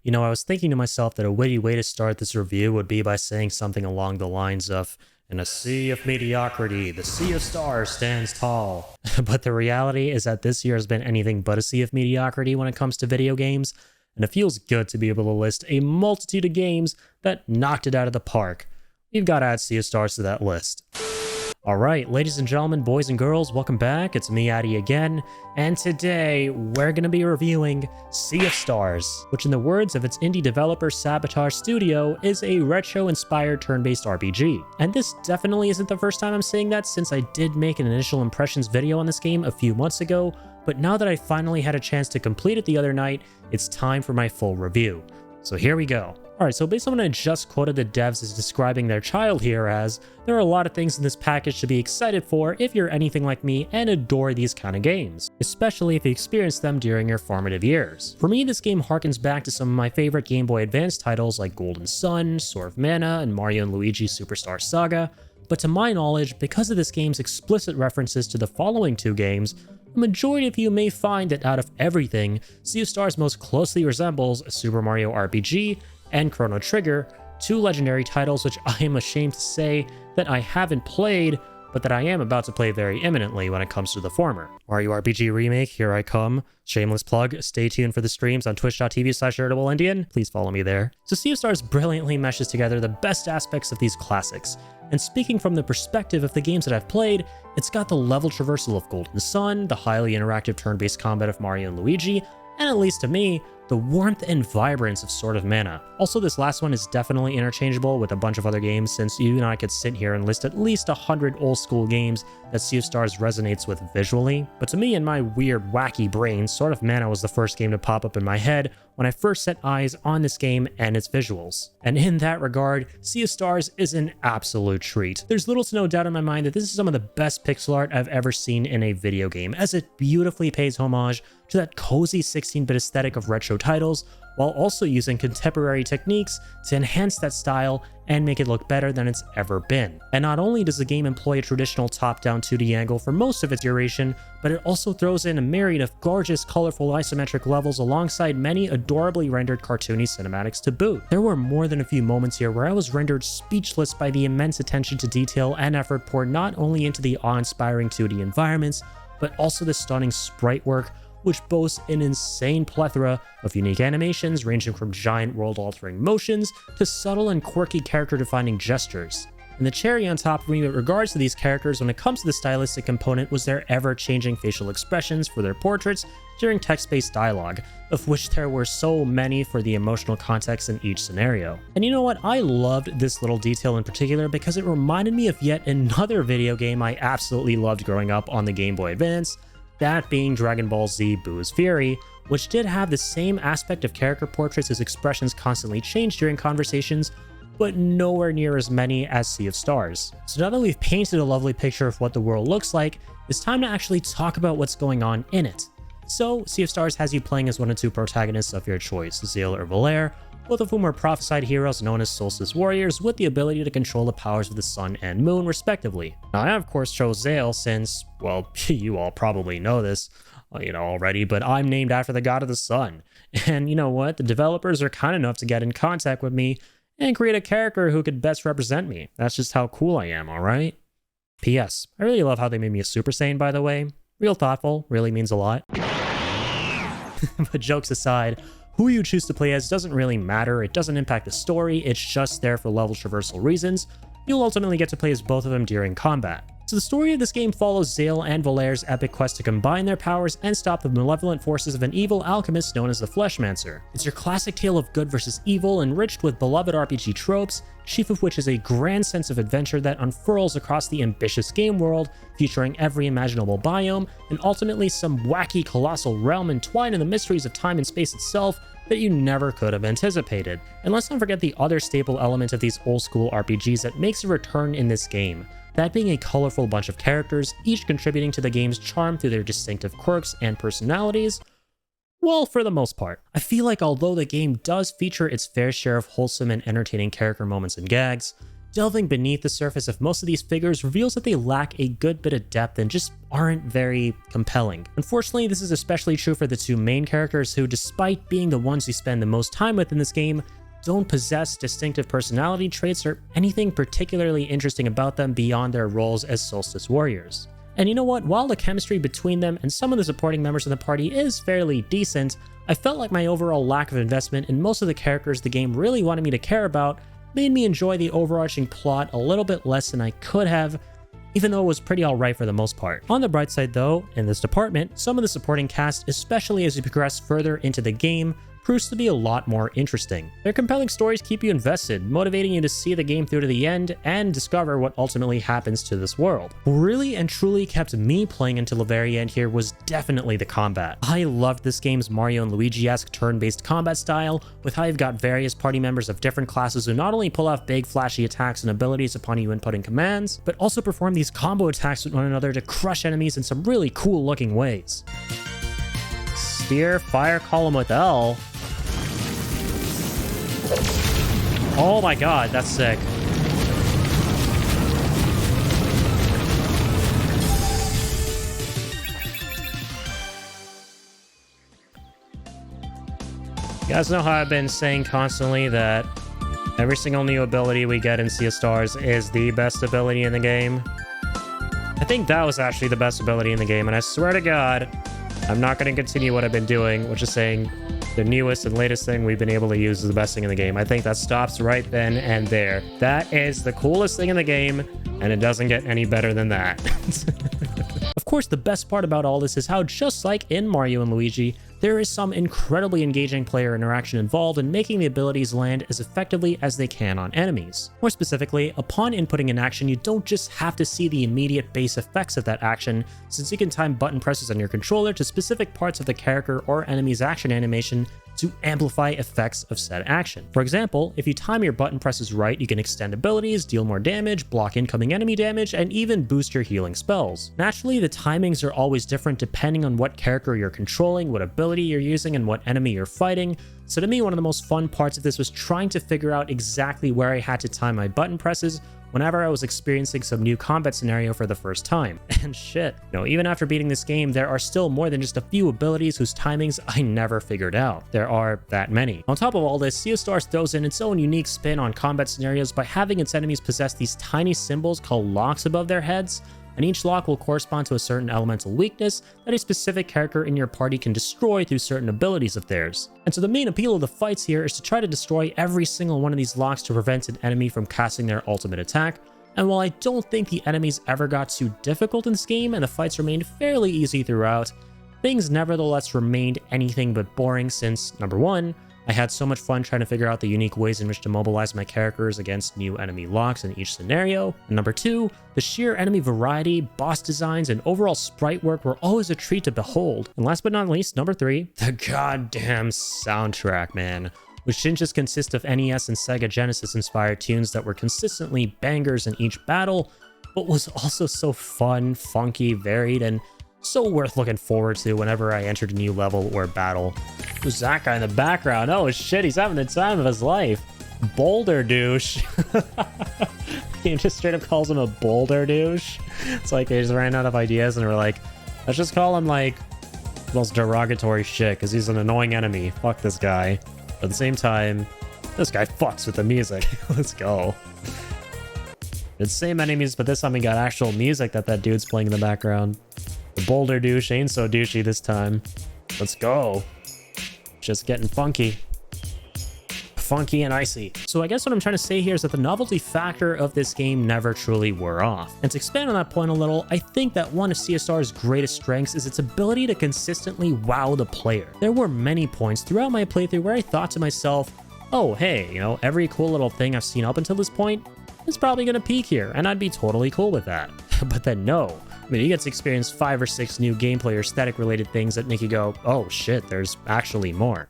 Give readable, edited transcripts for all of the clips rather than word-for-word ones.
You know, I was thinking to myself that a witty way to start this review would be by saying something along the lines of, "In a sea of mediocrity, the sea of stars stands tall." But the reality is that this year has been anything but a sea of mediocrity when it comes to video games, and it feels good to be able to list a multitude of games that knocked it out of the park. You've got to add Sea of Stars to that list. Alright, ladies and gentlemen, boys and girls, welcome back. It's me, Addy, again, and today we're going to be reviewing Sea of Stars, which in the words of its indie developer Sabotage Studio, is a retro-inspired turn-based RPG. And this definitely isn't the first time I'm saying that, since I did make an initial impressions video on this game a few months ago, but now that I finally had a chance to complete it the other night, it's time for my full review. So here we go. Alright, so based on what I just quoted the devs as describing their child here as, there are a lot of things in this package to be excited for if you're anything like me and adore these kind of games, especially if you experience them during your formative years. For me, this game harkens back to some of my favorite Game Boy Advance titles like Golden Sun, Sword of Mana, and Mario & Luigi Superstar Saga, but to my knowledge, because of this game's explicit references to the following two games, the majority of you may find that out of everything, Sea of Stars most closely resembles a Super Mario RPG and Chrono Trigger, two legendary titles which I am ashamed to say that I haven't played, but that I am about to play very imminently when it comes to the former. Mario RPG Remake, here I come. Shameless plug, stay tuned for the streams on twitch.tv/irritableiNdian. Please follow me there. So Sea of Stars brilliantly meshes together the best aspects of these classics. And speaking from the perspective of the games that I've played, it's got the level traversal of Golden Sun, the highly interactive turn-based combat of Mario & Luigi, and at least to me, the warmth and vibrance of Sword of Mana. Also, this last one is definitely interchangeable with a bunch of other games, since you and I could sit here and list at least 100 old school games that Sea of Stars resonates with visually. But to me, in my weird, wacky brain, Sword of Mana was the first game to pop up in my head when I first set eyes on this game and its visuals. And in that regard, Sea of Stars is an absolute treat. There's little to no doubt in my mind that this is some of the best pixel art I've ever seen in a video game, as it beautifully pays homage to that cozy 16-bit aesthetic of retro titles, while also using contemporary techniques to enhance that style and make it look better than it's ever been. And not only does the game employ a traditional top-down 2D angle for most of its duration, but it also throws in a myriad of gorgeous, colorful isometric levels alongside many adorably rendered cartoony cinematics to boot. There were more than a few moments here where I was rendered speechless by the immense attention to detail and effort poured not only into the awe-inspiring 2D environments, but also the stunning sprite work, which boasts an insane plethora of unique animations ranging from giant world-altering motions to subtle and quirky character-defining gestures. And the cherry on top for me with regards to these characters when it comes to the stylistic component was their ever-changing facial expressions for their portraits during text-based dialogue, of which there were so many for the emotional context in each scenario. And you know what? I loved this little detail in particular because it reminded me of yet another video game I absolutely loved growing up on the Game Boy Advance, that being Dragon Ball Z Boo's Fury, which did have the same aspect of character portraits as expressions constantly changed during conversations, but nowhere near as many as Sea of Stars. So now that we've painted a lovely picture of what the world looks like, it's time to actually talk about what's going on in it. So, Sea of Stars has you playing as one of two protagonists of your choice, Zale or Valere, both of whom are prophesied heroes known as Solstice Warriors with the ability to control the powers of the sun and moon, respectively. Now, I of course chose Zale since, well, you all probably know this, already, but I'm named after the god of the sun. And you know what? The developers are kind enough to get in contact with me and create a character who could best represent me. That's just how cool I am, alright? P.S. I really love how they made me a Super Saiyan, by the way. Real thoughtful, really means a lot. But jokes aside, who you choose to play as doesn't really matter, it doesn't impact the story, it's just there for level traversal reasons. You'll ultimately get to play as both of them during combat. So the story of this game follows Zale and Valere's epic quest to combine their powers and stop the malevolent forces of an evil alchemist known as the Fleshmancer. It's your classic tale of good versus evil, enriched with beloved RPG tropes, chief of which is a grand sense of adventure that unfurls across the ambitious game world, featuring every imaginable biome, and ultimately some wacky colossal realm entwined in the mysteries of time and space itself that you never could have anticipated. And let's not forget the other staple element of these old school RPGs that makes a return in this game, that being a colorful bunch of characters, each contributing to the game's charm through their distinctive quirks and personalities. Well, for the most part. I feel like although the game does feature its fair share of wholesome and entertaining character moments and gags, delving beneath the surface of most of these figures reveals that they lack a good bit of depth and just aren't very compelling. Unfortunately, this is especially true for the two main characters who, despite being the ones you spend the most time with in this game, don't possess distinctive personality traits or anything particularly interesting about them beyond their roles as Solstice Warriors. And you know what, while the chemistry between them and some of the supporting members of the party is fairly decent, I felt like my overall lack of investment in most of the characters the game really wanted me to care about made me enjoy the overarching plot a little bit less than I could have, even though it was pretty alright for the most part. On the bright side though, in this department, some of the supporting cast, especially as you progress further into the game, proves to be a lot more interesting. Their compelling stories keep you invested, motivating you to see the game through to the end and discover what ultimately happens to this world. What really and truly kept me playing until the very end here was definitely the combat. I loved this game's Mario and Luigi-esque turn-based combat style, with how you've got various party members of different classes who not only pull off big flashy attacks and abilities upon you inputting commands, but also perform these combo attacks with one another to crush enemies in some really cool looking ways. Steer fire column with L. Oh my god, that's sick. You guys know how I've been saying constantly that every single new ability we get in Sea of Stars is the best ability in the game? I think that was actually the best ability in the game, and I swear to God, I'm not going to continue what I've been doing, which is saying the newest and latest thing we've been able to use is the best thing in the game. I think that stops right then and there. That is the coolest thing in the game, and it doesn't get any better than that. Of course, the best part about all this is how, just like in Mario and Luigi, there is some incredibly engaging player interaction involved in making the abilities land as effectively as they can on enemies. More specifically, upon inputting an action, you don't just have to see the immediate base effects of that action, since you can time button presses on your controller to specific parts of the character or enemy's action animation to amplify effects of said action. For example, if you time your button presses right, you can extend abilities, deal more damage, block incoming enemy damage, and even boost your healing spells. Naturally, the timings are always different depending on what character you're controlling, what ability you're using, and what enemy you're fighting. So to me, one of the most fun parts of this was trying to figure out exactly where I had to time my button presses whenever I was experiencing some new combat scenario for the first time. And shit, even after beating this game, there are still more than just a few abilities whose timings I never figured out. There are that many. On top of all this, Sea of Stars throws in its own unique spin on combat scenarios by having its enemies possess these tiny symbols called locks above their heads, and each lock will correspond to a certain elemental weakness that a specific character in your party can destroy through certain abilities of theirs. And so the main appeal of the fights here is to try to destroy every single one of these locks to prevent an enemy from casting their ultimate attack. And while I don't think the enemies ever got too difficult in this game and the fights remained fairly easy throughout, things nevertheless remained anything but boring since, number one, I had so much fun trying to figure out the unique ways in which to mobilize my characters against new enemy locks in each scenario. And number two, the sheer enemy variety, boss designs, and overall sprite work were always a treat to behold. And last but not least, number three, the goddamn soundtrack, man. Which didn't just consist of NES and Sega Genesis inspired tunes that were consistently bangers in each battle, but was also so fun, funky, varied, and so worth looking forward to whenever I entered a new level or battle. Who's that guy in the background? Oh shit, he's having the time of his life. Boulder douche. He just straight up calls him a boulder douche. It's like they just ran out of ideas and were like, let's just call him like the most derogatory shit because he's an annoying enemy. Fuck this guy. But at the same time, this guy fucks with the music. Let's go. It's the same enemies, but this time we got actual music that dude's playing in the background. The boulder douche ain't so douchey this time. Let's go. Just getting funky. Funky and icy. So I guess what I'm trying to say here is that the novelty factor of this game never truly wore off. And to expand on that point a little, I think that one of Sea of Stars' greatest strengths is its ability to consistently wow the player. There were many points throughout my playthrough where I thought to myself, oh hey, every cool little thing I've seen up until this point is probably gonna peak here, and I'd be totally cool with that. But then no. I mean, you get to experience 5 or 6 new gameplay or aesthetic related things that make you go, oh shit, there's actually more.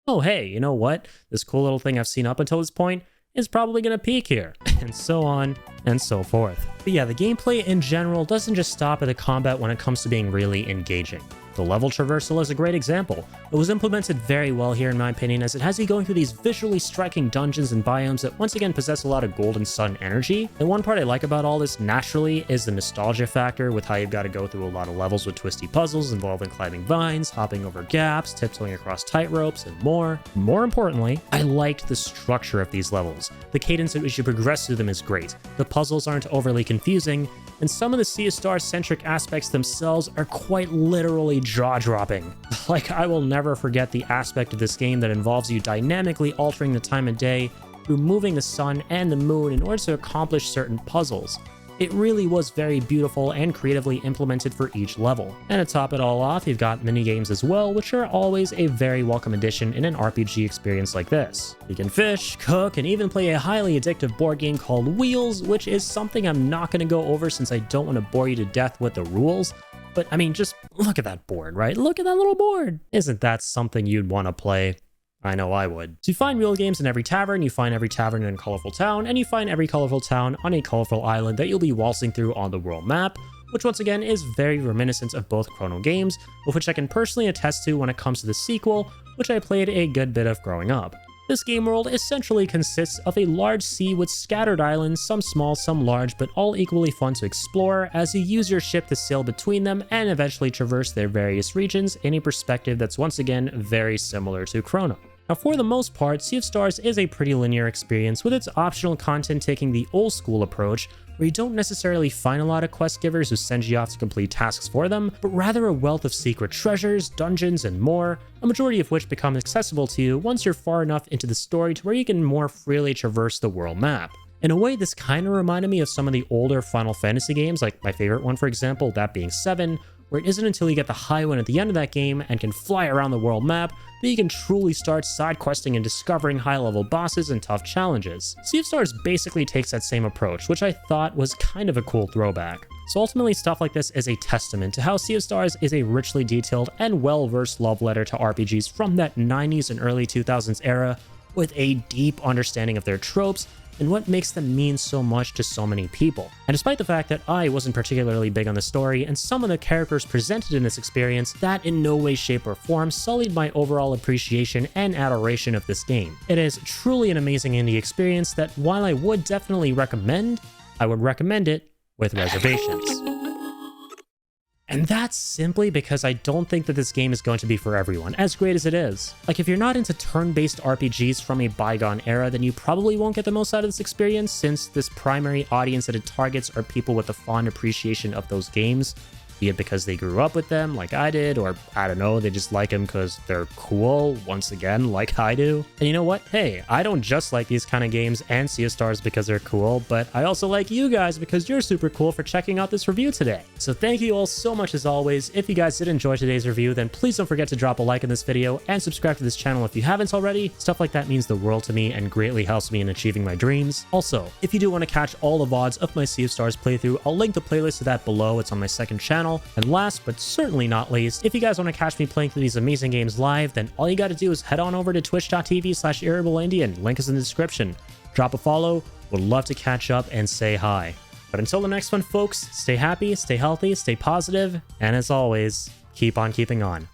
Oh hey, you know what? This cool little thing I've seen up until this point is probably gonna peak here. And so on and so forth. But yeah, the gameplay in general doesn't just stop at the combat when it comes to being really engaging. The level traversal is a great example. It was implemented very well here in my opinion, as it has you going through these visually striking dungeons and biomes that once again possess a lot of Golden Sun energy. And one part I like about all this naturally is the nostalgia factor, with how you've got to go through a lot of levels with twisty puzzles involving climbing vines, hopping over gaps, tiptoeing across tight ropes, and more. More importantly, I liked the structure of these levels. The cadence at which you progress through them is great. The puzzles aren't overly confusing, and some of the Sea of Stars centric aspects themselves are quite literally jaw-dropping. Like, I will never forget the aspect of this game that involves you dynamically altering the time of day through moving the sun and the moon in order to accomplish certain puzzles. It really was very beautiful and creatively implemented for each level. And to top it all off, you've got minigames as well, which are always a very welcome addition in an RPG experience like this. You can fish, cook, and even play a highly addictive board game called Wheels, which is something I'm not going to go over since I don't want to bore you to death with the rules. But I mean, just look at that board, right? Look at that little board. Isn't that something you'd want to play? I know I would. So you find wheel games in every tavern, you find every tavern in a colorful town, and you find every colorful town on a colorful island that you'll be waltzing through on the world map, which once again is very reminiscent of both Chrono games, of which I can personally attest to when it comes to the sequel, which I played a good bit of growing up. This game world essentially consists of a large sea with scattered islands, some small, some large, but all equally fun to explore as you use your ship to sail between them and eventually traverse their various regions in a perspective that's once again very similar to Chrono. Now, for the most part, Sea of Stars is a pretty linear experience, with its optional content taking the old school approach, where you don't necessarily find a lot of quest givers who send you off to complete tasks for them, but rather a wealth of secret treasures, dungeons, and more, a majority of which become accessible to you once you're far enough into the story to where you can more freely traverse the world map. In a way, this kind of reminded me of some of the older Final Fantasy games, like my favorite one for example, that being 7, where it isn't until you get the high one at the end of that game and can fly around the world map that you can truly start side questing and discovering high-level bosses and tough challenges. Sea of Stars basically takes that same approach, which I thought was kind of a cool throwback. So ultimately, stuff like this is a testament to how Sea of Stars is a richly detailed and well-versed love letter to RPGs from that 90s and early 2000s era, with a deep understanding of their tropes and what makes them mean so much to so many people. And despite the fact that I wasn't particularly big on the story and some of the characters presented in this experience, that in no way, shape, or form sullied my overall appreciation and adoration of this game. It is truly an amazing indie experience that, while I would definitely recommend, I would recommend it with reservations. And that's simply because I don't think that this game is going to be for everyone, as great as it is. Like, if you're not into turn-based RPGs from a bygone era, then you probably won't get the most out of this experience, since this primary audience that it targets are people with a fond appreciation of those games, be it because they grew up with them like I did, or I don't know, they just like them because they're cool, once again, like I do. And you know what? Hey, I don't just like these kind of games and Sea of Stars because they're cool, but I also like you guys because you're super cool for checking out this review today. So thank you all so much as always. If you guys did enjoy today's review, then please don't forget to drop a like in this video and subscribe to this channel if you haven't already. Stuff like that means the world to me and greatly helps me in achieving my dreams. Also, if you do want to catch all the VODs of my Sea of Stars playthrough, I'll link the playlist to that below. It's on my second channel. And last but certainly not least, if you guys want to catch me playing through these amazing games live, then all you got to do is head on over to twitch.tv/irritableandy, link is in the description. Drop a follow, would love to catch up and say hi. But until the next one, folks, stay happy, stay healthy, stay positive, and as always, keep on keeping on.